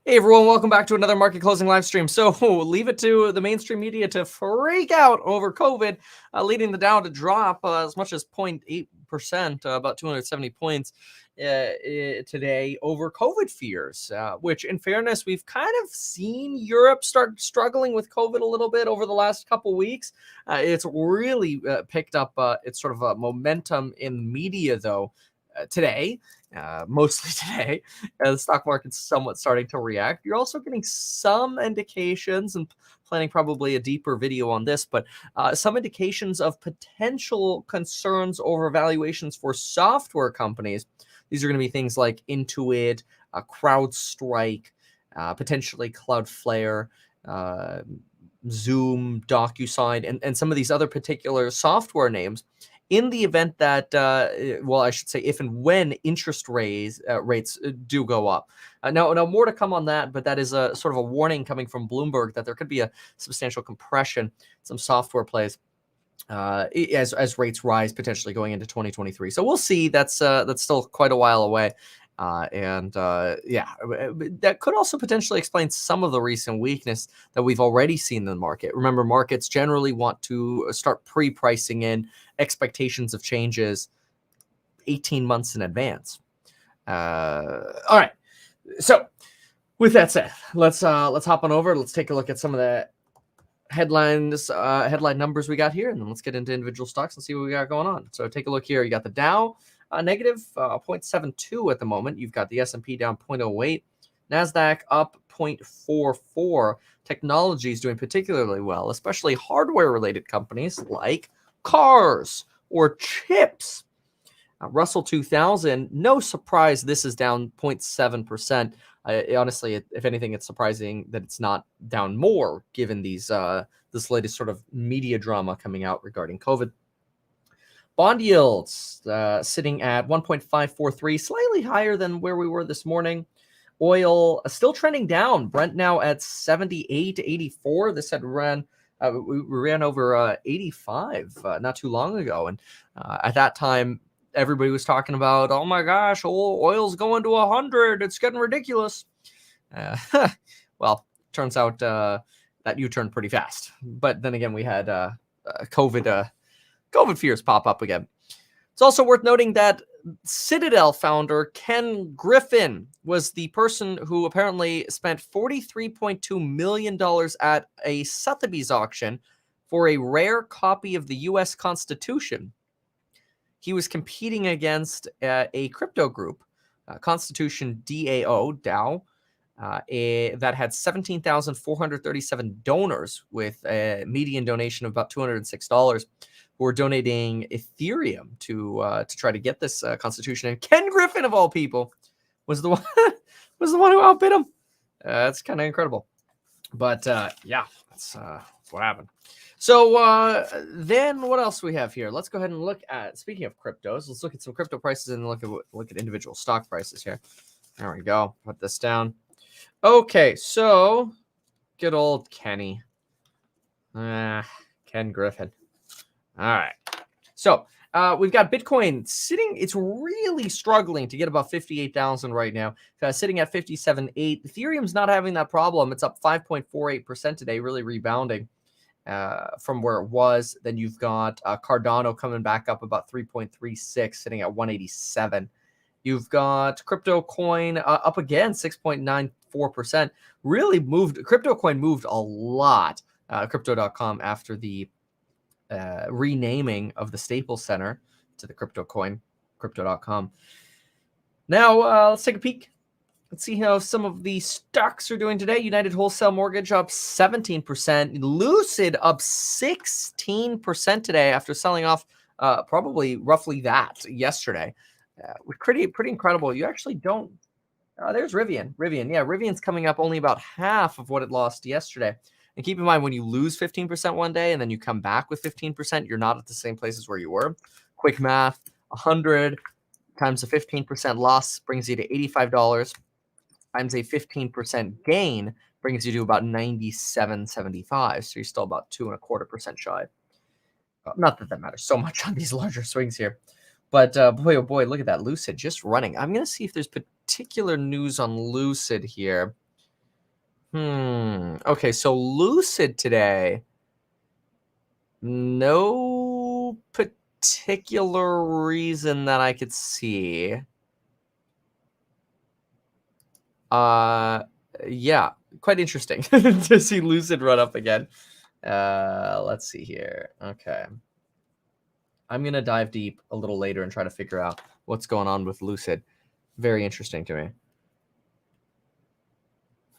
Hey everyone, welcome back to another market closing live stream. So leave it to the mainstream media to freak out over COVID, leading the Dow to drop as much as 0.8%, about 270 points today over COVID fears, which in fairness, we've kind of seen Europe start struggling with COVID a little bit over the last couple weeks. It's really picked up its sort of momentum in media though today. Mostly today, the stock market's somewhat starting to react. You're also getting some indications, and planning probably a deeper video on this, but some indications of potential concerns over valuations for software companies. These are going to be things like Intuit, CrowdStrike, potentially Cloudflare, Zoom, DocuSign, and some of these other particular software names. In the event that, well, I should say, if and when interest rates do go up. Now, more to come on that, but that is a sort of a warning coming from Bloomberg that there could be a substantial compression, some software plays, as rates rise potentially going into 2023. So we'll see. That's still quite a while away. That could also potentially explain some of the recent weakness that we've already seen in the market. Remember, markets generally want to start pre-pricing in expectations of changes 18 months in advance. All right. So with that said, let's hop on over. Let's take a look at some of the headline numbers we got here, and then let's get into individual stocks and see what we got going on. So take a look here. You got the Dow negative 0.72 at the moment. You've got the S&P down 0.08, NASDAQ up 0.44. Technology is doing particularly well, especially hardware-related companies like cars or chips. Russell 2000, no surprise, this is down 0.7%. Honestly, if anything, it's surprising that it's not down more given these this latest sort of media drama coming out regarding COVID. Bond yields sitting at 1.543, slightly higher than where we were this morning. Oil still trending down. Brent now at 78.84. This had run, we ran over 85 not too long ago. And at that time, everybody was talking about, oh my gosh, oil's going to 100. It's getting ridiculous. Well, turns out that U-turned pretty fast. But then again, we had COVID fears pop up again. It's also worth noting that Citadel founder Ken Griffin was the person who apparently spent $43.2 million at a Sotheby's auction for a rare copy of the U.S. Constitution. He was competing against a crypto group, Constitution DAO, that had 17,437 donors with a median donation of about $206, who were donating Ethereum to try to get this Constitution. And Ken Griffin, of all people, was the one who outbid him. That's kind of incredible. But yeah, that's what happened. So then what else we have here? Let's go ahead and look at, speaking of cryptos, let's look at some crypto prices and look at individual stock prices here. There we go. Put this down. Okay, so good old Kenny. Ken Griffin. All right. So we've got Bitcoin sitting, it's really struggling to get above 58,000 right now. Sitting at 57.8. Ethereum's not having that problem. It's up 5.48% today, really rebounding from where it was. Then you've got Cardano coming back up about 3.36, sitting at 187. You've got Crypto Coin up again, 6.94%. Really moved. Crypto Coin moved a lot. Crypto.com after the renaming of the Staples Center to the Crypto Coin, Crypto.com. Now let's take a peek. Let's see how some of the stocks are doing today. United Wholesale Mortgage up 17%. Lucid up 16% today after selling off probably roughly that yesterday. Pretty incredible. You actually don't. There's Rivian. Yeah, Rivian's coming up only about half of what it lost yesterday. And keep in mind, when you lose 15% one day and then you come back with 15%, you're not at the same places where you were. Quick math, 100 times a 15% loss brings you to $85. Times a 15% gain brings you to about $97.75. So you're still about 2.25% shy. Not that matters so much on these larger swings here. But boy, oh boy, look at that. Lucid just running. I'm going to see if there's particular news on Lucid here. Okay, so Lucid today. No particular reason that I could see. Yeah, quite interesting to see Lucid run up again. Let's see here. Okay. I'm going to dive deep a little later and try to figure out what's going on with Lucid. Very interesting to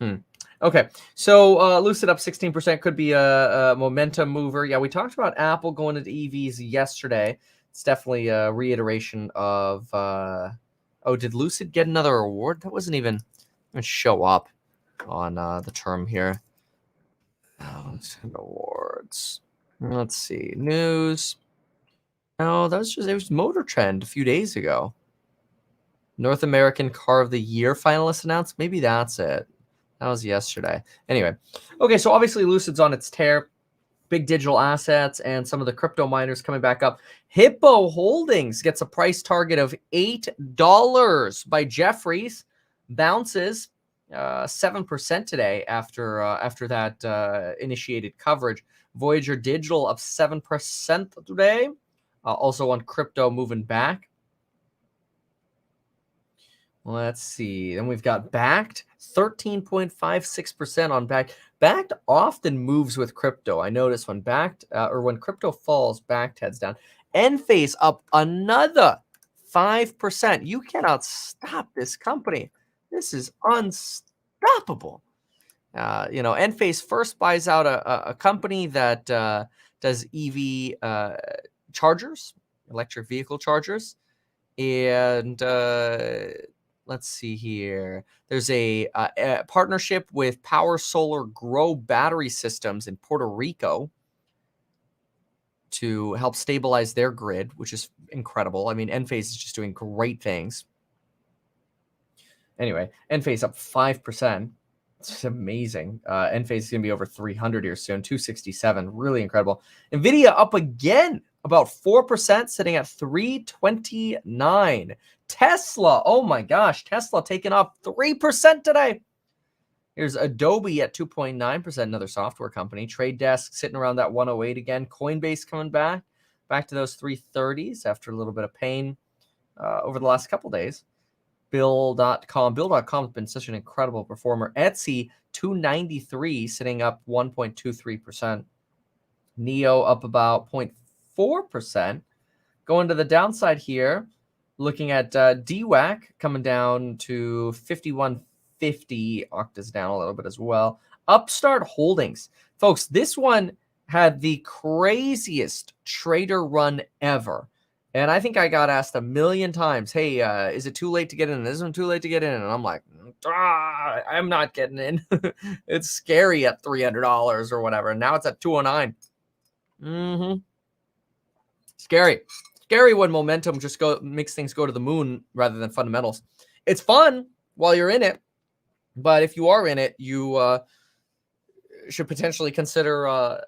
me. Okay, so Lucid up 16% could be a momentum mover. Yeah, we talked about Apple going into EVs yesterday. It's definitely a reiteration of... oh, did Lucid get another award? That wasn't even going to show up on the term here. Awards. Let's see. News. No, that was just, it was Motor Trend a few days ago. North American Car of the Year finalist announced. Maybe that's it. That was yesterday. Anyway, okay, so obviously Lucid's on its tear. Big digital assets and some of the crypto miners coming back up. Hippo Holdings gets a price target of $8 by Jefferies. Bounces 7% today after that initiated coverage. Voyager Digital up 7% today. Also on crypto moving back. Let's see. Then we've got Backed, 13.56% on Backed. Backed often moves with crypto. I notice when Backed or when crypto falls, Backed heads down. Enphase up another 5%. You cannot stop this company. This is unstoppable. Enphase first buys out a company that does EV chargers, electric vehicle chargers, and let's see here. There's a partnership with Power Solar Grow Battery Systems in Puerto Rico to help stabilize their grid, which is incredible. I mean, Enphase is just doing great things. Anyway, Enphase up 5%. It's amazing. Enphase is going to be over 300 here soon, 267. Really incredible. NVIDIA up again, about 4%, sitting at 329. Tesla, oh my gosh, Tesla taking up 3% today. Here's Adobe at 2.9%, another software company. Trade Desk sitting around that 108 again. Coinbase coming back to those 330s after a little bit of pain over the last couple days. Bill.com. Bill.com has been such an incredible performer. Etsy, 293, sitting up 1.23%. Neo up about 0.4%. Going to the downside here, looking at DWAC coming down to 51.50. Okta's down a little bit as well. Upstart Holdings. Folks, this one had the craziest trader run ever. And I think I got asked a million times, hey, is it too late to get in? Isn't it too late to get in? And I'm like, I'm not getting in. It's scary at $300 or whatever. And now it's at 209. Scary. Scary when momentum just makes things go to the moon rather than fundamentals. It's fun while you're in it. But if you are in it, you should potentially consider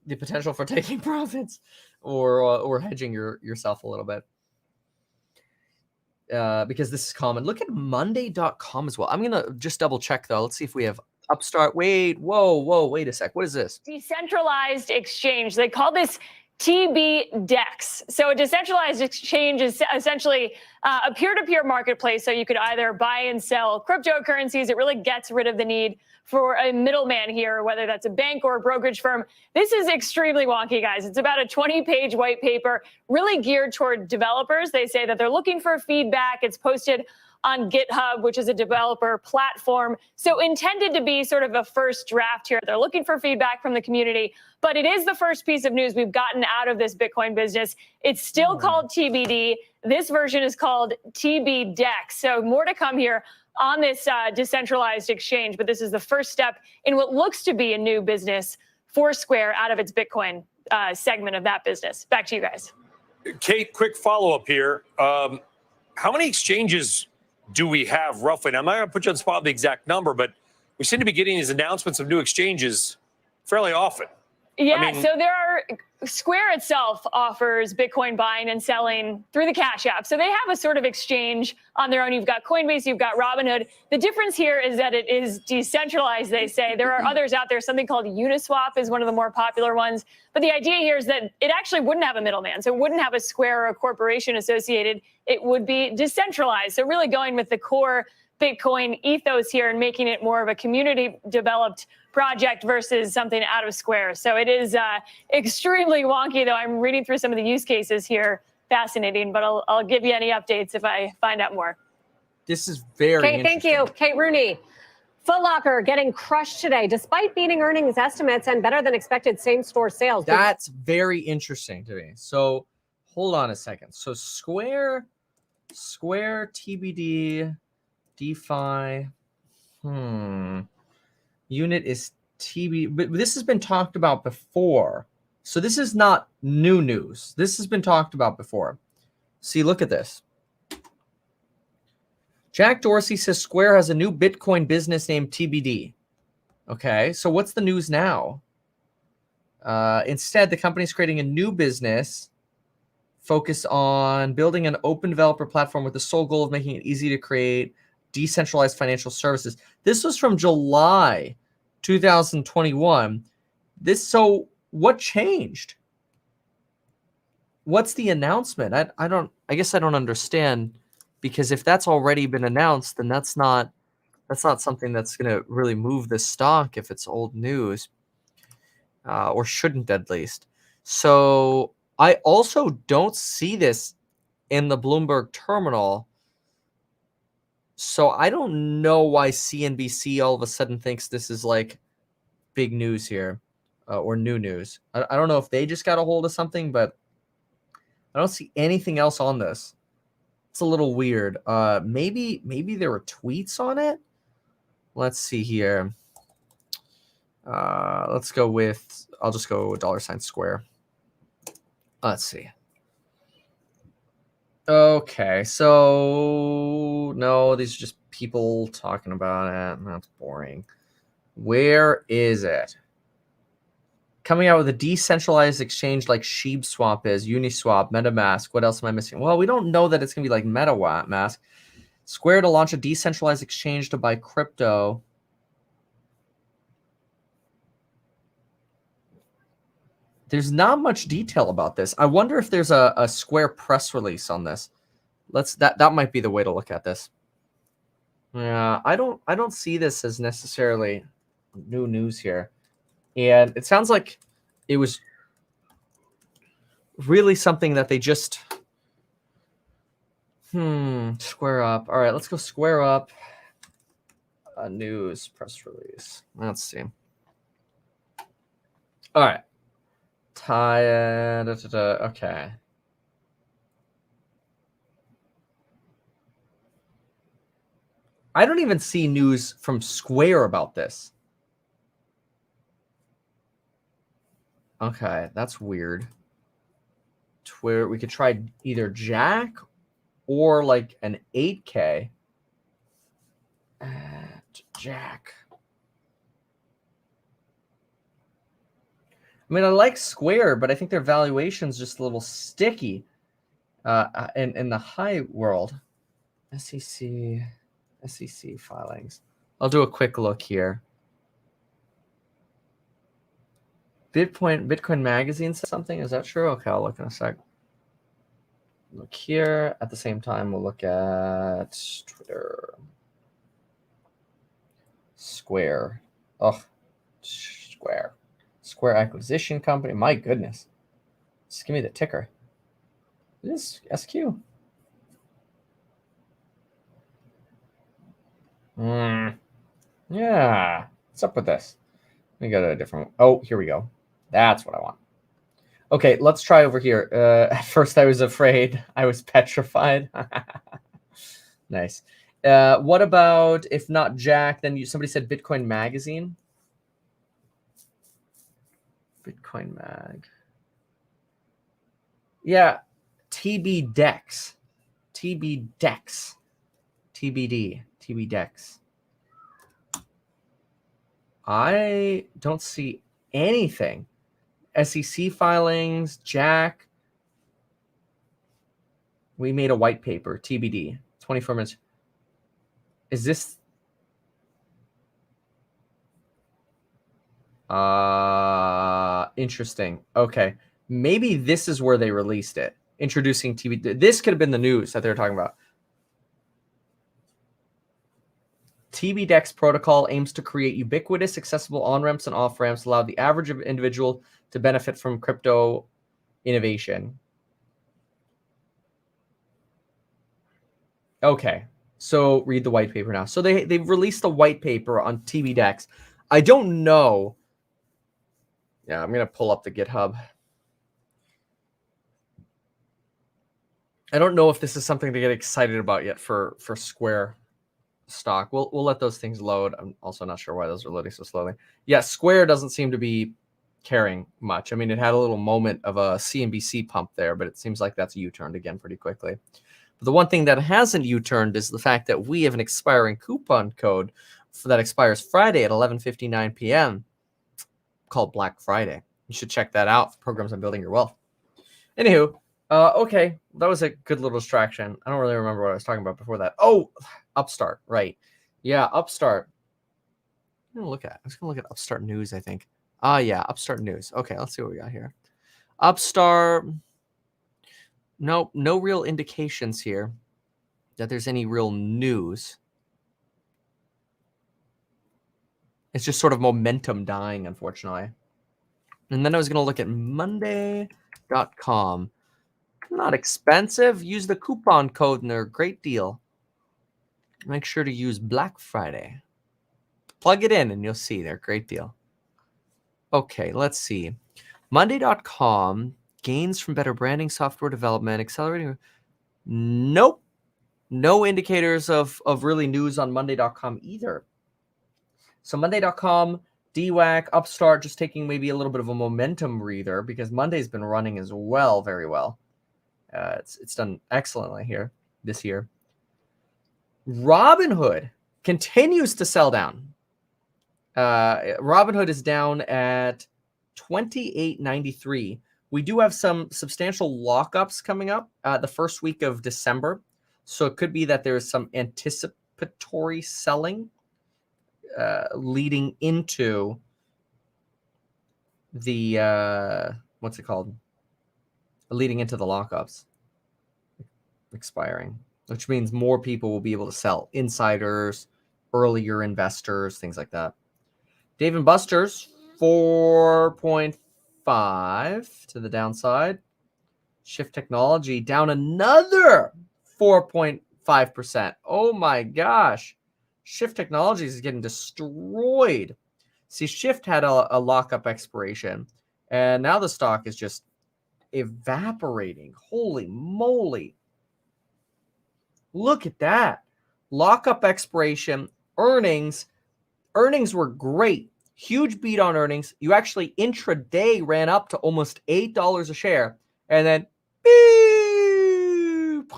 the potential for taking profits or hedging yourself a little bit. Because this is common. Look at Monday.com as well. I'm going to just double check, though. Let's see if we have Upstart. Wait a sec. What is this? Decentralized exchange. They call this TBDEX. So a decentralized exchange is essentially a peer-to-peer marketplace. So you could either buy and sell cryptocurrencies. It really gets rid of the need for a middleman here, whether that's a bank or a brokerage firm. This is extremely wonky, guys. It's about a 20-page white paper, really geared toward developers. They say that they're looking for feedback. It's posted on GitHub, which is a developer platform. So intended to be sort of a first draft here. They're looking for feedback from the community, but it is the first piece of news we've gotten out of this Bitcoin business. It's still called TBD. This version is called TBDEX. So more to come here on this decentralized exchange, but this is the first step in what looks to be a new business for Square out of its Bitcoin segment of that business. Back to you guys. Kate, quick follow-up here. How many exchanges do we have roughly? Now, I'm not going to put you on the spot with the exact number, but we seem to be getting these announcements of new exchanges fairly often. Yeah, I mean, so Square itself offers Bitcoin buying and selling through the Cash App. So they have a sort of exchange on their own. You've got Coinbase, you've got Robinhood. The difference here is that it is decentralized, they say. There are others out there. Something called Uniswap is one of the more popular ones. But the idea here is that it actually wouldn't have a middleman. So it wouldn't have a Square or a corporation associated. It would be decentralized. So really going with the core Bitcoin ethos here and making it more of a community developed project versus something out of Square. So it is extremely wonky, though. I'm reading through some of the use cases here. Fascinating, but I'll give you any updates if I find out more. This is very interesting. Thank you. Kate Rooney. Foot Locker getting crushed today, despite beating earnings estimates and better than expected same-store sales. That's very interesting to me. So hold on a second. So Square TBD, DeFi, unit is TB, but this has been talked about before. So this is not new news. This has been talked about before. See, look at this. Jack Dorsey says Square has a new Bitcoin business named TBD. Okay, so what's the news now? Instead, the company's creating a new business focused on building an open developer platform with the sole goal of making it easy to create decentralized financial services. This was from July 2021. So what changed? What's the announcement? I guess I don't understand, because if that's already been announced, then that's not something that's going to really move the stock if it's old news, or shouldn't at least. So I also don't see this in the Bloomberg terminal. So I don't know why CNBC all of a sudden thinks this is like big news here, or new news. I don't know if they just got a hold of something, but I don't see anything else on this. It's a little weird. Maybe there were tweets on it. Let's see here. I'll just go with $Square. Let's see. Okay, so no, these are just people talking about it. That's boring. Where is it? Coming out with a decentralized exchange like SheepSwap is, Uniswap, MetaMask. What else am I missing? Well, we don't know that it's going to be like MetaMask. Square to launch a decentralized exchange to buy crypto. There's not much detail about this. I wonder if there's a Square press release on this. That might be the way to look at this. Yeah, I don't see this as necessarily new news here. And it sounds like it was really something that they just Square Up. All right, let's go Square Up. A news press release. Let's see. All right. Okay. I don't even see news from Square about this. Okay, that's weird. Twitter, we could try either Jack or like an 8K. Jack. I mean, I like Square, but I think their valuation's just a little sticky in the high world. SEC filings. I'll do a quick look here. Bitcoin Magazine said something. Is that true? Okay, I'll look in a sec. Look here. At the same time, we'll look at Twitter. Square. Oh, Square. Square Acquisition Company. My goodness. Just give me the ticker. It is SQ. Yeah. What's up with this? Let me go to a different one. Oh, here we go. That's what I want. Okay, let's try over here. At first, I was afraid. I was petrified. Nice. What about, if not Jack, then somebody said Bitcoin Magazine? Bitcoin Mag. Yeah, TB Dex. TB Dex. TBD. TB Dex. I don't see anything SEC filings, Jack. We made a white paper, TBD, 24 minutes. Is this? Interesting. Okay. Maybe this is where they released it. Introducing TBD. This could have been the news that they were talking about. TBDEX protocol aims to create ubiquitous, accessible on-ramps and off-ramps, allow the average individual to benefit from crypto innovation. Okay, so read the white paper now. So they've released a white paper on TBDEX. I don't know. Yeah, I'm going to pull up the GitHub. I don't know if this is something to get excited about yet for Square stock. We'll let those things load. I'm also not sure why those are loading so slowly. Yeah, Square doesn't seem to be caring much. I mean, it had a little moment of a CNBC pump there, but it seems like that's U-turned again pretty quickly. But the one thing that hasn't U-turned is the fact that we have an expiring coupon code that expires Friday at 11:59 p.m. called Black Friday. You should check that out for programs on building your wealth. Anywho, okay, that was a good little distraction. I don't really remember what I was talking about before that. Oh, Upstart, right? Yeah, Upstart. I'm gonna look at. I was gonna look at Upstart News. I think. Yeah, Upstart News. Okay, let's see what we got here. Upstart. Nope, no real indications here that there's any real news. It's just sort of momentum dying, unfortunately. And then I was going to look at Monday.com. Not expensive. Use the coupon code and they're a great deal. Make sure to use Black Friday. Plug it in and you'll see they're a great deal. Okay, let's see. Monday.com, gains from better branding, software development, accelerating. Nope. No indicators of really news on Monday.com either. So Monday.com, DWAC, Upstart, just taking maybe a little bit of a momentum breather because Monday's been running as well, very well. It's done excellently here this year. Robinhood continues to sell down. Robinhood is down at 28.93. We do have some substantial lockups coming up the first week of December. So it could be that there's some anticipatory selling leading into the what's it called? Leading into the lockups expiring, which means more people will be able to sell. Insiders, earlier investors, things like that. Dave & Buster's 4.5 to the downside. Shift Technology down another 4.5%. Oh my gosh. Shift Technologies is getting destroyed. See, Shift had a lockup expiration, and now the stock is just evaporating. Holy moly. Look at that. Lockup expiration, earnings. Earnings were great. Huge beat on earnings. You actually intraday ran up to almost $8 a share, and then beep.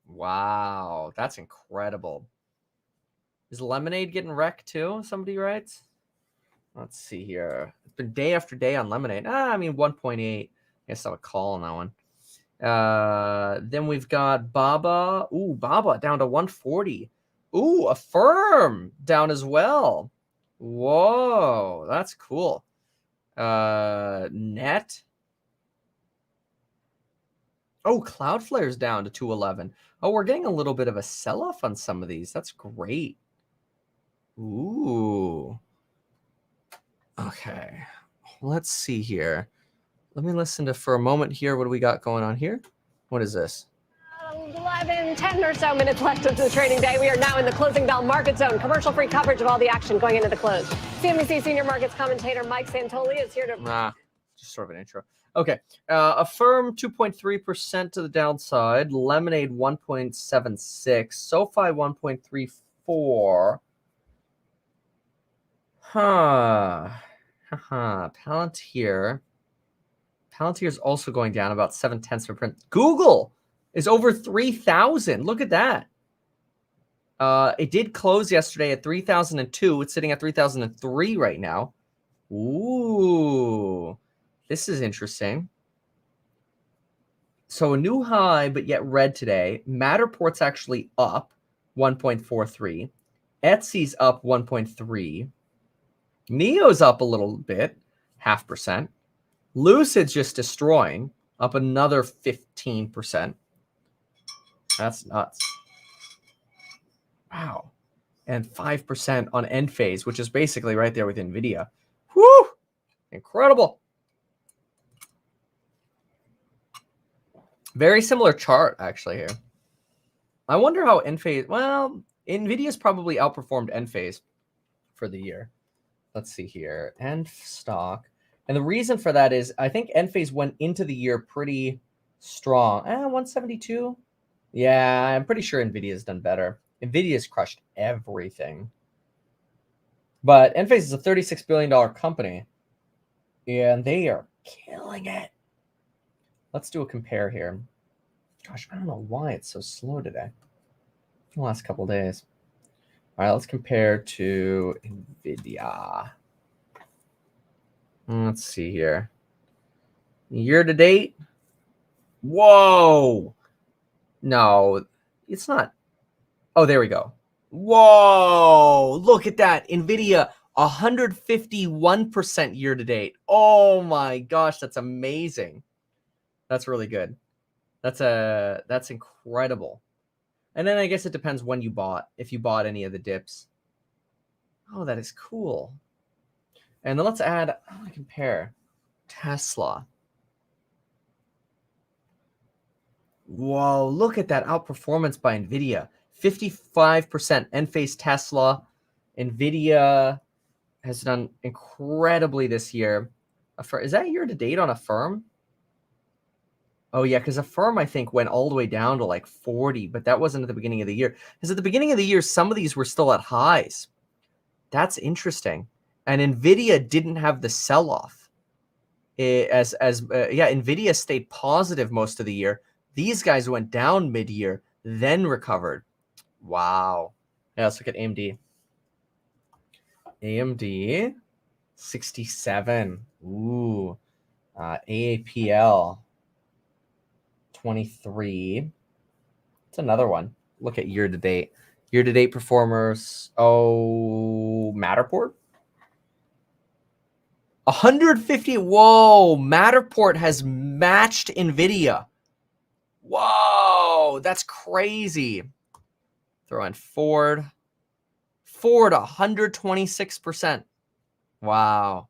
Wow, that's incredible. Is Lemonade getting wrecked too? Somebody writes. Let's see here. It's been day after day on Lemonade. I mean 1.8. I guess I'll call on that one. Then we've got Baba. Ooh, Baba down to 140. Ooh, Affirm down as well. Whoa, that's cool. Net. Oh, Cloudflare's down to 211. Oh, we're getting a little bit of a sell-off on some of these. That's great. Ooh. Okay. Let's see here. Let me listen to for a moment here. What do we got going on here? What is this? 10 or so minutes left of the trading day. We are now in the closing bell market zone. Commercial-free coverage of all the action going into the close. CNBC senior markets commentator Mike Santoli is here to... Just sort of an intro. Okay. Affirm 2.3% to the downside. Lemonade 1.76. SoFi 1.34. Palantir. Palantir is also going down about 0.7%. Google is over 3,000. Look at that. It did close yesterday at 3,002. It's sitting at 3,003 right now. Ooh, this is interesting. So a new high, but yet red today. Matterport's actually up 1.43. Etsy's up 1.3. Neo's up a little bit, 0.5%. Lucid's just destroying, up another 15%. That's nuts. Wow. And 5% on end phase, which is basically right there with NVIDIA. Whew! Incredible. Very similar chart, actually, here. I wonder how end phase... Well, NVIDIA's probably outperformed end phase for the year. Let's see here. End stock. And the reason for that is I think end phase went into the year pretty strong. 172? Yeah, I'm pretty sure NVIDIA's done better. NVIDIA's crushed everything. But Enphase is a $36 billion company, and they are killing it. Let's do a compare here. Gosh, I don't know why it's so slow today. The last couple of days. All right, let's compare to NVIDIA. Let's see here. Year to date. Whoa. No, it's not. Oh, there we go. Whoa, look at that. NVIDIA, 151% year to date. Oh my gosh, that's amazing. That's really good. That's incredible. And then I guess it depends when you bought, if you bought any of the dips. Oh, that is cool. And then let's add, I want to compare Tesla. Whoa, look at that outperformance by NVIDIA. 55% Enphase Tesla. NVIDIA has done incredibly this year. Is that year to date on Affirm? Oh, yeah, because Affirm, I think, went all the way down to like 40, but that wasn't at the beginning of the year. Because at the beginning of the year, some of these were still at highs. That's interesting. And NVIDIA didn't have the sell-off. NVIDIA stayed positive most of the year. These guys went down mid-year, then recovered. Wow. Yeah, let's look at AMD. AMD, 67. Ooh. AAPL, 23. It's another one. Look at year-to-date. Year-to-date performers. Oh, Matterport. 150. Whoa. Matterport has matched NVIDIA. Whoa. That's crazy. Throw in Ford. Ford, 126%. Wow.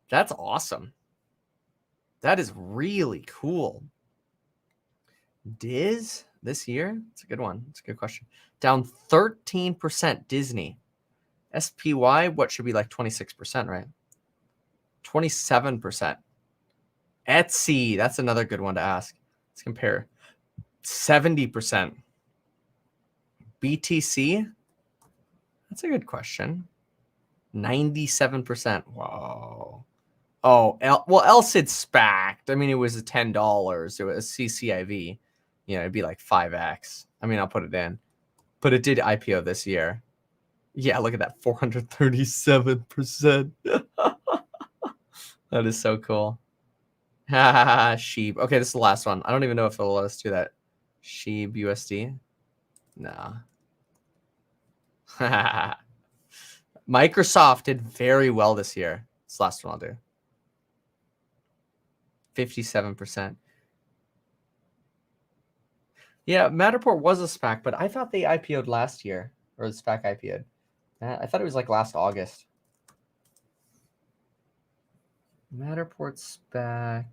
That's awesome. That is really cool. Diz this year? It's a good one. It's a good question. Down 13%. Disney. SPY, what should be like 26%, right? 27%. Etsy, that's another good one to ask. Let's compare. 70%. BTC, that's a good question. 97%. Whoa. Oh, LCID SPAC'd. I mean, it was $10. It was CCIV. You know, it'd be like 5x. I mean, I'll put it in. But it did IPO this year. Yeah, look at that. 437%. That is so cool. Sheep. Okay, this is the last one. I don't even know if it'll let us do that. Sheep USD. Nah. Microsoft did very well this year. This last one I'll do. 57%. Yeah, Matterport was a SPAC, but I thought they IPO'd last year. Or the SPAC IPO'd. I thought it was like last August. Matterport SPAC.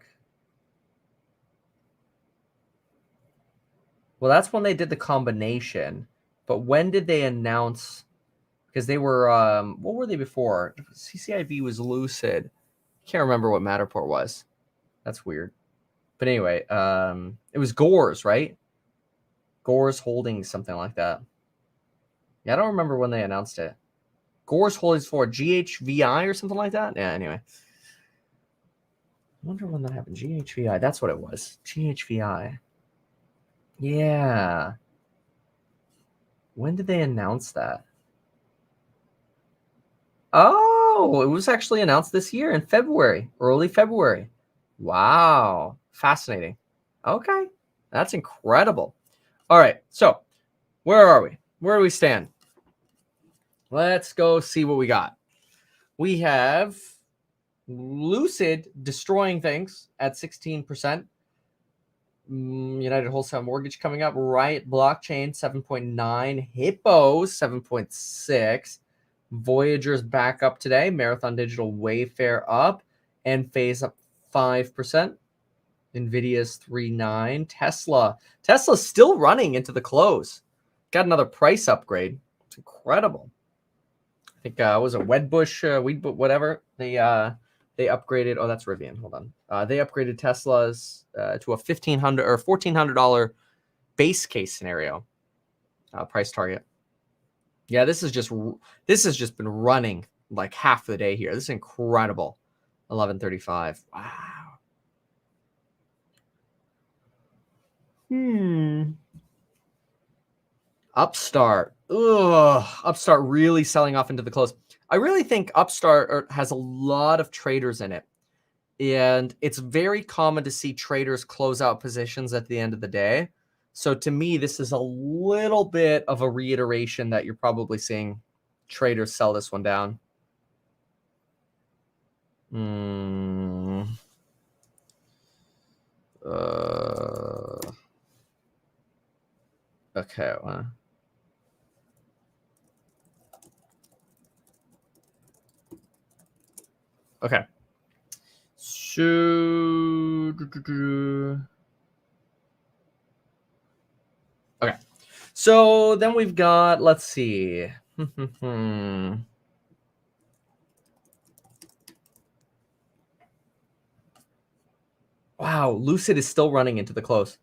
Well, that's when they did the combination. But when did they announce? Because they were, what were they before? CCIV was Lucid. I can't remember what Matterport was. That's weird. But anyway, it was Gores, right? Gores Holdings, something like that. Yeah, I don't remember when they announced it. Gores Holdings for GHVI or something like that? Yeah, anyway. I wonder when that happened. GHVI, that's what it was. GHVI. Yeah. When did they announce that? Oh, Oh, it was actually announced this year in February, early February. Wow. Fascinating. Okay. That's incredible. All right. So where are we? Where do we stand? Let's go see what we got. We have Lucid destroying things at 16%. United Wholesale Mortgage coming up. Riot Blockchain 7.9. Hippo 7.6. Voyager's back up today. Marathon Digital Wayfair up. Enphase up 5%. Nvidia's 3.9. Tesla's still running into the close. Got another price upgrade. It's incredible. I think was it Wedbush, whatever. They upgraded. Oh, that's Rivian. Hold on. They upgraded Tesla's to a $1,500 or $1,400 base case scenario price target. Yeah, this has just been running like half the day here. This is incredible. 1135. Wow. Upstart. Ugh. Upstart really selling off into the close. I really think Upstart has a lot of traders in it. And it's very common to see traders close out positions at the end of the day. So to me, this is a little bit of a reiteration that you're probably seeing traders sell this one down. Okay. Okay. So, okay. So then we've got, let's see. Wow, Lucid is still running into the close.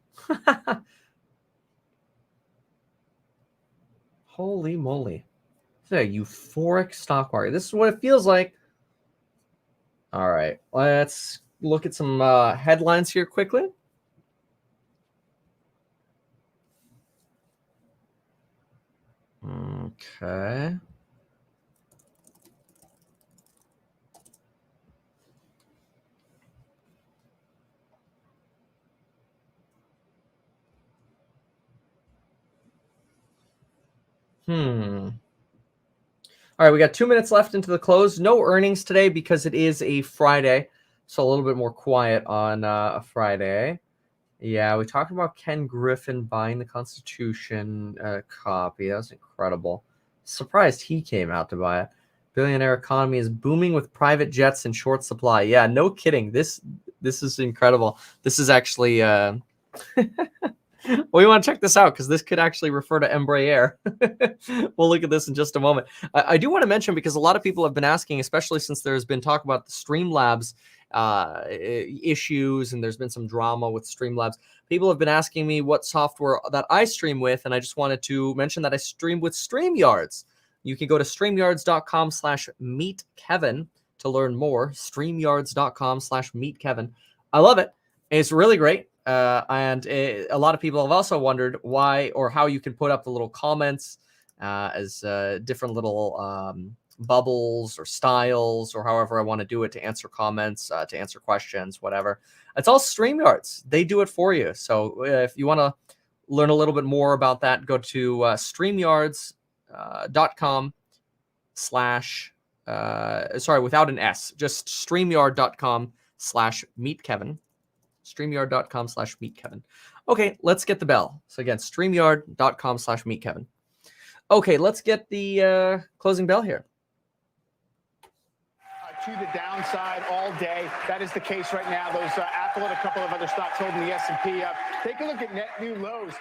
Holy moly. It's a euphoric stock market. This is what it feels like. All right, let's look at some headlines here quickly. Okay. All right, we got 2 minutes left into the close. No earnings today because it is a Friday, so a little bit more quiet on a Friday. Yeah, we talked about Ken Griffin buying the Constitution copy. That was incredible. Surprised he came out to buy it. Billionaire economy is booming with private jets in short supply. Yeah, no kidding. This is incredible. This is actually well, you want to check this out because this could actually refer to Embraer. We'll look at this in just a moment. I do want to mention, because a lot of people have been asking, especially since there's been talk about the Streamlabs issues, and there's been some drama with Streamlabs. People have been asking me what software that I stream with, and I just wanted to mention that I stream with StreamYards. You can go to StreamYards.com/meetkevin to learn more. StreamYards.com/meetkevin. I love it. It's really great. And a lot of people have also wondered why or how you can put up the little comments as different little bubbles or styles, or however I want to do it, to answer comments, to answer questions, whatever. It's all StreamYards. They do it for you. So if you want to learn a little bit more about that, go to StreamYards.com/ sorry, without an S, just StreamYard.com/meetkevin. StreamYard.com/meetkevin. Okay, let's get the bell. So again, StreamYard.com/meetkevin. Okay, let's get the closing bell here. To the downside all day. That is the case right now. Those Apple and a couple of other stocks holding the S&P up. Take a look at net new lows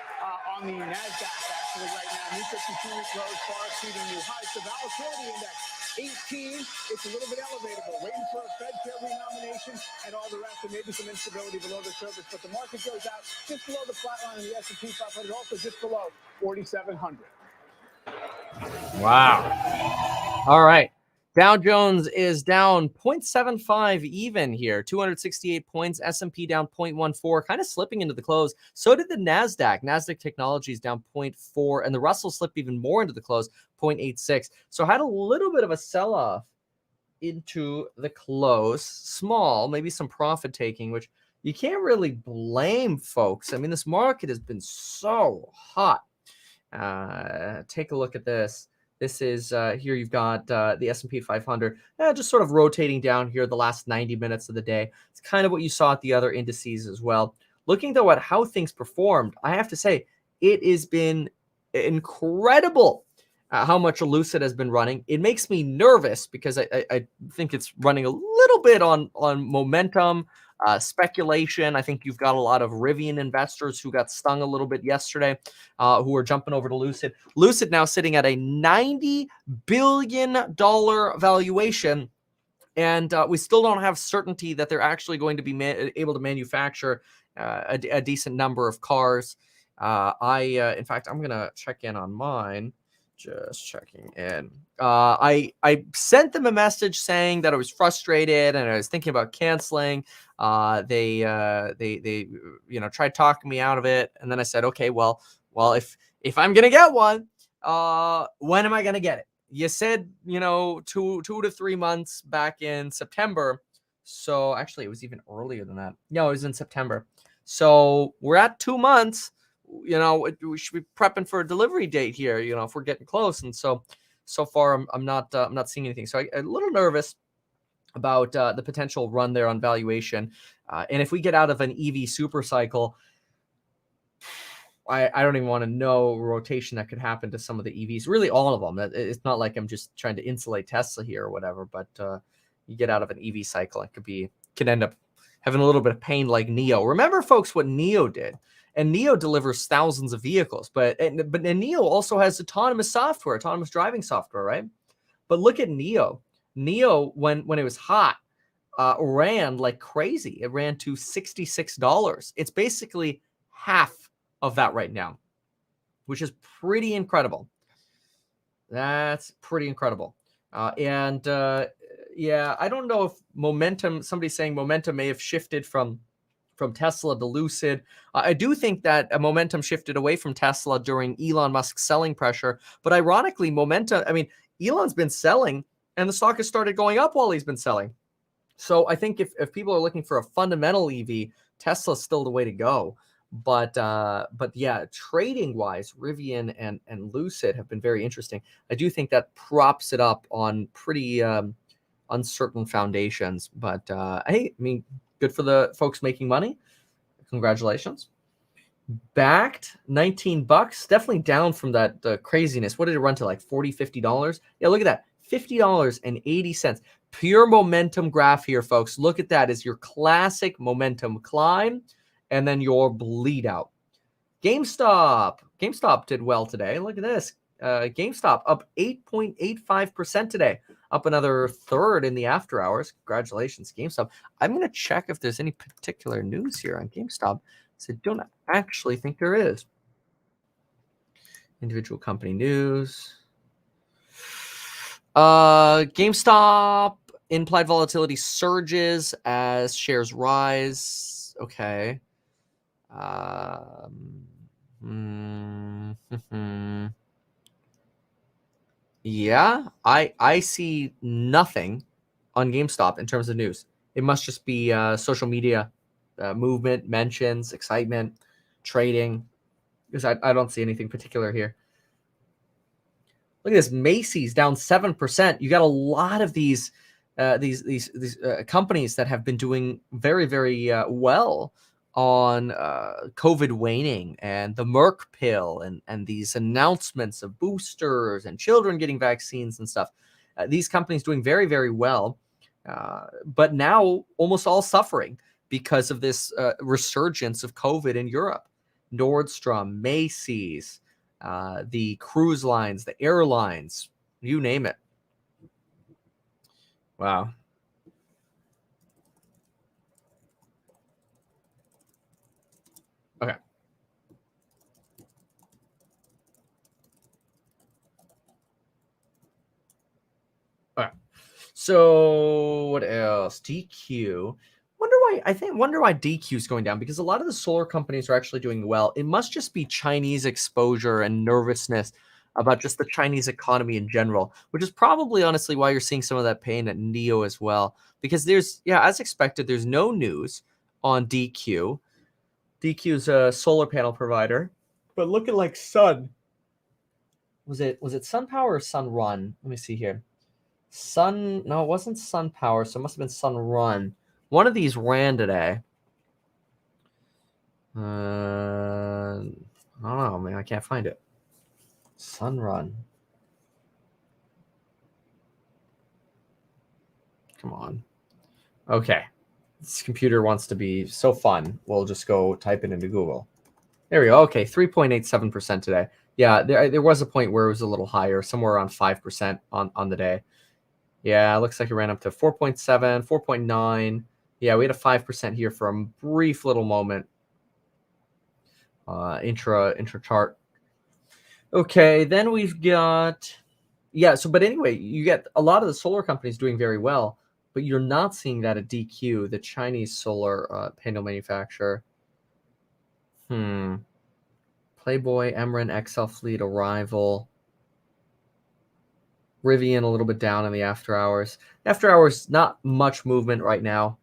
on the NASDAQ actually right now. New 52-week lows far exceeding new highs. The volatility index 18. It's a little bit elevated. We're waiting for a Fed chair renomination and all the rest, and maybe some instability below the surface. But the market goes out just below the flat line in the S&P 500, also just below 4,700. Wow. All right. Dow Jones is down 0.75 even here, 268 points. S&P down 0.14, kind of slipping into the close. So did the NASDAQ. NASDAQ Technologies down 0.4, and the Russell slipped even more into the close, 0.86. So had a little bit of a sell-off into the close. Small, maybe some profit taking, which you can't really blame, folks. I mean, this market has been so hot. Take a look at this. This is here you've got the S&P 500 just sort of rotating down here the last 90 minutes of the day. It's kind of what you saw at the other indices as well. Looking though at how things performed, I have to say it has been incredible how much Lucid has been running. It makes me nervous because I think it's running a little bit on momentum, speculation. I think you've got a lot of Rivian investors who got stung a little bit yesterday, who are jumping over to Lucid. Lucid now sitting at a $90 billion valuation. And we still don't have certainty that they're actually going to be able to manufacture a decent number of cars. In fact, I'm going to check in on mine. Just checking in. I sent them a message saying that I was frustrated and I was thinking about canceling. They tried talking me out of it, and then I said, okay, well, if I'm gonna get one, when am I gonna get it? You said 2 to 3 months back in September. So actually, it was even earlier than that. No, it was in September. So we're at 2 months. We should be prepping for a delivery date here, if we're getting close. And so far I'm not seeing anything. So I'm a little nervous about the potential run there on valuation. And if we get out of an EV super cycle, I don't even want to know rotation that could happen to some of the EVs, really all of them. It's not like I'm just trying to insulate Tesla here or whatever, but you get out of an EV cycle, it could end up having a little bit of pain like NIO. Remember, folks, what NIO did. And NIO delivers thousands of vehicles, but NIO also has autonomous driving software, right? But look at NIO. NIO, when it was hot, ran like crazy. It ran to $66. It's basically half of that right now, which is pretty incredible. That's pretty incredible. Yeah, I don't know if momentum. Somebody's saying momentum may have shifted from Tesla to Lucid. I do think that a momentum shifted away from Tesla during Elon Musk's selling pressure. But ironically, Elon's been selling and the stock has started going up while he's been selling. So I think if people are looking for a fundamental EV, Tesla's still the way to go. But yeah, trading wise, Rivian and Lucid have been very interesting. I do think that props it up on pretty uncertain foundations. But hey, good for the folks making money. Congratulations. Backed $19, definitely down from that craziness. What did it run to, like $40, $50? Yeah, look at that, $50.80. Pure momentum graph here, folks. Look at that as your classic momentum climb and then your bleed out. GameStop did well today. Look at this. GameStop up 8.85% today, up another third in the after hours. Congratulations, GameStop. I'm going to check if there's any particular news here on GameStop. So I don't actually think there is. Individual company news. GameStop implied volatility surges as shares rise. Okay. Yeah, I see nothing on GameStop in terms of news. It must just be social media movement, mentions, excitement, trading, because I don't see anything particular here. Look at this, Macy's down 7%. You got a lot of these companies that have been doing very, very well on COVID waning and the Merck pill and these announcements of boosters and children getting vaccines and stuff. These companies doing very, very well, but now almost all suffering because of this resurgence of COVID in Europe. Nordstrom, Macy's, the cruise lines, the airlines, you name it. Wow. Okay. All right. So what else? DQ. Wonder why DQ is going down, because a lot of the solar companies are actually doing well. It must just be Chinese exposure and nervousness about just the Chinese economy in general, which is probably honestly why you're seeing some of that pain at NEO as well. Because there's, as expected, there's no news on DQ. DQ is a solar panel provider, but looking like Sun. Was it SunPower or Sunrun? Let me see here. No, it wasn't SunPower, so it must have been Sunrun. One of these ran today. I don't know, man. I can't find it. Sunrun. Come on. Okay. This computer wants to be so fun. We'll just go type it into Google. There we go. Okay, 3.87% today. Yeah, there was a point where it was a little higher, somewhere around 5% on the day. Yeah, it looks like it ran up to 4.7, 4.9. Yeah, we had a 5% here for a brief little moment. Intra chart. Okay, then we've got, but anyway, you get a lot of the solar companies doing very well, but you're not seeing that at DQ, the Chinese solar panel manufacturer. Playboy, Emeren, XL Fleet, Arrival. Rivian a little bit down in the after hours. After hours, not much movement right now.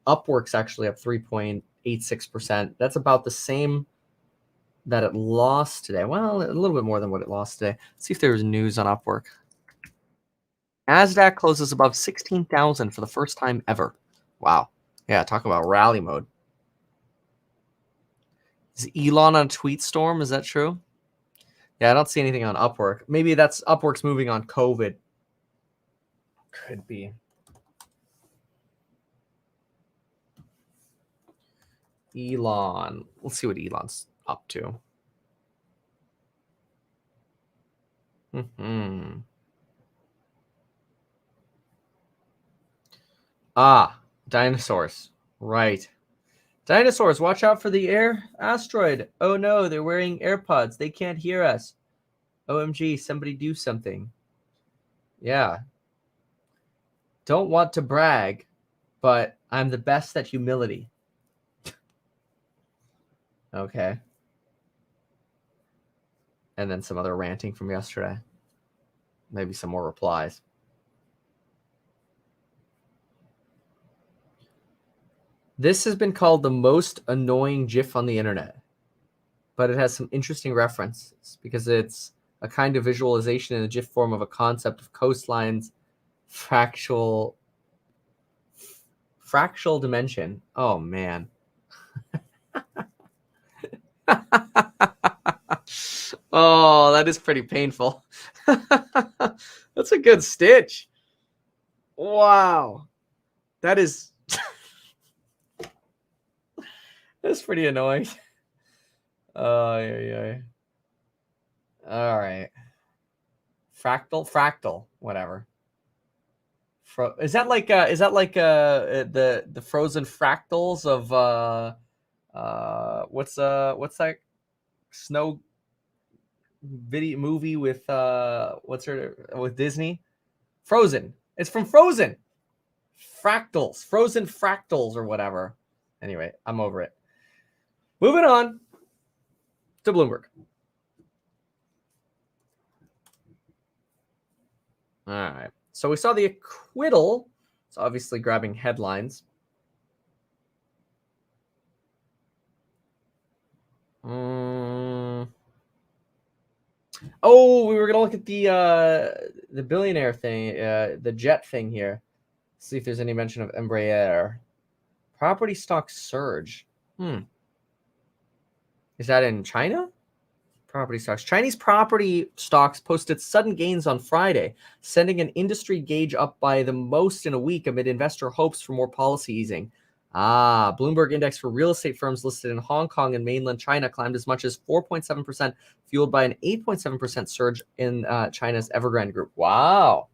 Upwork's actually up 3.86%. That's about the same that it lost today. Well, a little bit more than what it lost today. Let's see if there's news on Upwork. NASDAQ closes above 16,000 for the first time ever. Wow. Yeah, talk about rally mode. Is Elon on a tweet storm? Is that true? Yeah, I don't see anything on Upwork. Maybe that's Upwork's moving on COVID. Could be. Elon. Let's see what Elon's up to. Dinosaurs. Right. Dinosaurs, watch out for the air asteroid. Oh no, they're wearing AirPods. They can't hear us. OMG, somebody do something. Yeah. Don't want to brag, but I'm the best at humility. Okay. And then some other ranting from yesterday. Maybe some more replies. This has been called the most annoying GIF on the internet, but it has some interesting references because it's a kind of visualization in a GIF form of a concept of coastlines, fractal dimension. Oh, man. Oh, that is pretty painful. That's a good stitch. Wow. That is... That's pretty annoying. Yeah. All right. Fractal, whatever. Is that like the frozen fractals of what's that snow video movie with with Disney? Frozen. It's from Frozen. Fractals, frozen fractals or whatever. Anyway, I'm over it. Moving on to Bloomberg. All right. So we saw the acquittal. It's obviously grabbing headlines. Oh, we were gonna look at the billionaire thing, the jet thing here. See if there's any mention of Embraer. Property stock surge. Is that in China? Property stocks. Chinese property stocks posted sudden gains on Friday, sending an industry gauge up by the most in a week amid investor hopes for more policy easing. Bloomberg index for real estate firms listed in Hong Kong and mainland China climbed as much as 4.7%, fueled by an 8.7% surge in China's Evergrande Group. Wow.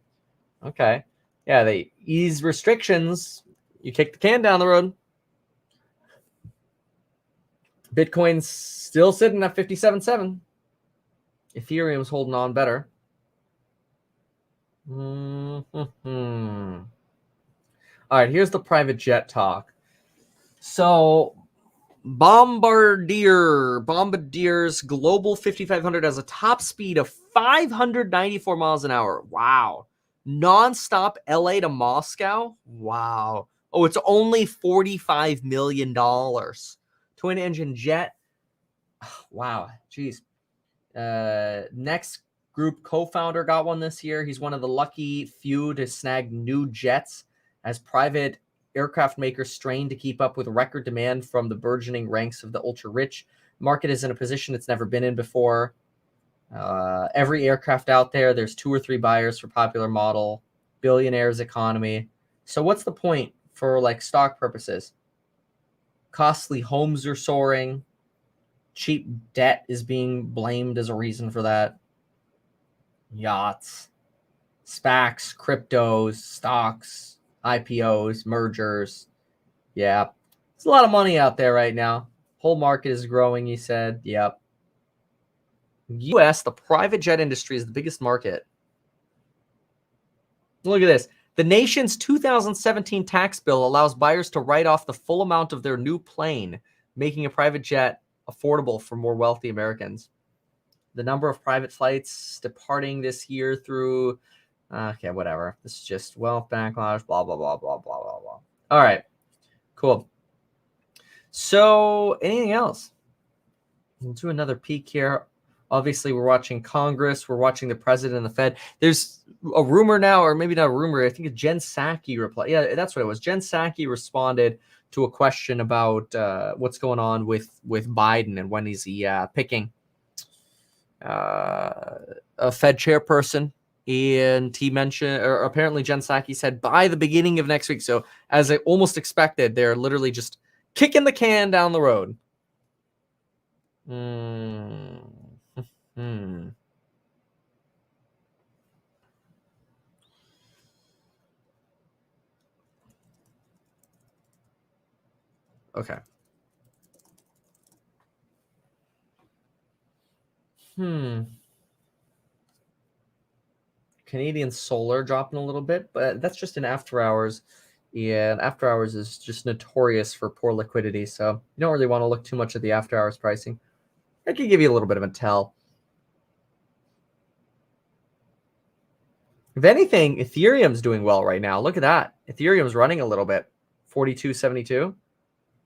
Okay. Yeah, they ease restrictions. You kick the can down the road. Bitcoin's still sitting at 57.7. Ethereum's holding on better. All right, here's the private jet talk. So Bombardier's Global 5500 has a top speed of 594 miles an hour. Wow. Non-stop LA to Moscow. Wow. Oh, it's only $45 million. Twin engine jet. Wow. Jeez. Next Group co-founder got one this year. He's one of the lucky few to snag new jets as private aircraft makers strain to keep up with record demand from the burgeoning ranks of the ultra-rich. Market is in a position it's never been in before. Every aircraft out there, there's 2 or 3 buyers for popular model. Billionaires economy. So what's the point for like stock purposes? Costly homes are soaring. Cheap debt is being blamed as a reason for that. Yachts, SPACs, cryptos, stocks, IPOs, mergers. Yeah. There's a lot of money out there right now. Whole market is growing, you said. Yep. US, the private jet industry is the biggest market. Look at this. The nation's 2017 tax bill allows buyers to write off the full amount of their new plane, making a private jet affordable for more wealthy Americans. The number of private flights departing this year through, okay, whatever. This is just wealth backlash, blah, blah, blah, blah, blah, blah, blah. All right, cool. So anything else? We'll do another peek here. Obviously, we're watching Congress. We're watching the president and the Fed. There's a rumor now, or maybe not a rumor. I think it's Jen Psaki replied. Yeah, that's what it was. Jen Psaki responded to a question about what's going on with Biden and when is he picking a Fed chairperson. And he mentioned, or apparently Jen Psaki said by the beginning of next week. So as I almost expected, they're literally just kicking the can down the road. Okay. Canadian solar dropping a little bit, but that's just in after hours. Yeah, after hours is just notorious for poor liquidity, so you don't really want to look too much at the after hours pricing. I can give you a little bit of a tell. If anything, Ethereum's doing well right now. Look at that. Ethereum's running a little bit. 42.72.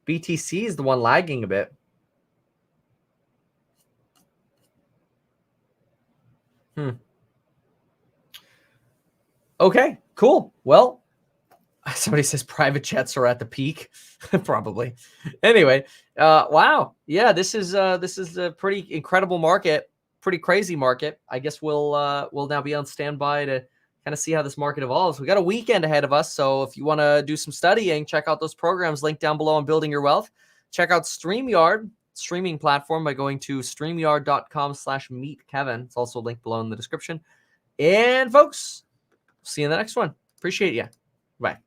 BTC is the one lagging a bit. Okay, cool. Well, somebody says private jets are at the peak. Probably. Anyway, wow. Yeah, this is a pretty incredible market, pretty crazy market. I guess we'll now be on standby to kind of see how this market evolves. We got a weekend ahead of us, so if you want to do some studying, check out those programs linked down below on Building Your Wealth. Check out StreamYard, streaming platform, by going to streamyard.com/meetkevin. It's also linked below in the description. And folks, see you in the next one. Appreciate you. Bye.